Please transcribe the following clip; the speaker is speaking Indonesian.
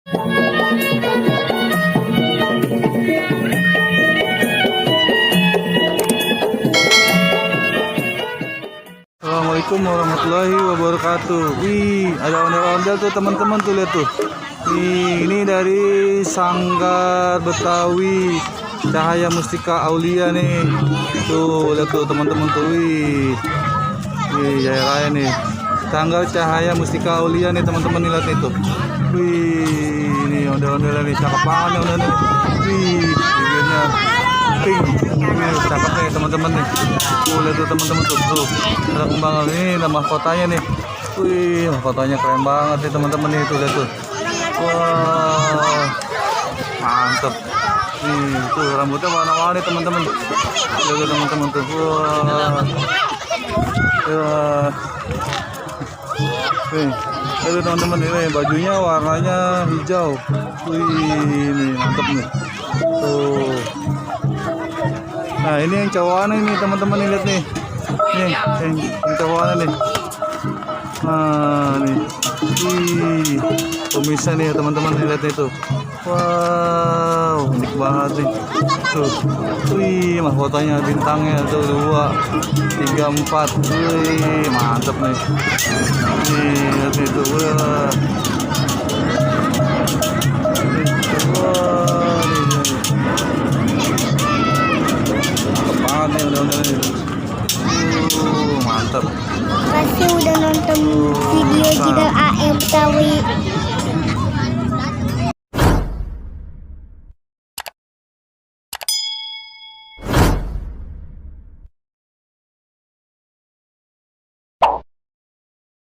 Assalamualaikum warahmatullahi wabarakatuh. Wih, ada ondel-ondel tuh teman-teman tuh, lihat tuh. Ini dari Sanggar Betawi Cahaya Mustika Aulia nih. Tuh, lihat tuh teman-teman tuh. Wih, Jaya Raya nih. Sanggar Cahaya Mustika Aulia nih teman-teman, lihat nih tuh. Wih, ini ondel-ondel nih, cakep banget nih ondel nih. Wih, bibirnya pink. Wih, cakep nih teman-teman nih. Tuh, lihat tuh teman-teman tuh. Tuh, ada kembangan ini, nama mahkotanya nih. Wih, mahkotanya keren banget nih teman-teman nih. Tuh, lihat tuh. Wah, mantep. Nih, tuh rambutnya warna-warni teman-teman. Lihat teman-teman tuh. Wah. Nih, lihat teman-teman ini bajunya warnanya hijau. Wih, ini mantep nih. Tuh. Nah, ini yang cowokan nih teman-teman, lihat nih. Nih, yang cowokan nih. Nah, nih. Wih, pemirsa nih teman-teman, lihat nih tuh. Wow, unik banget nih. Tuh. Wih, mahkotanya bintangnya tuh 2, 3, 4. Wih, mantep nih. Nih, lihat nih tuh. Wah.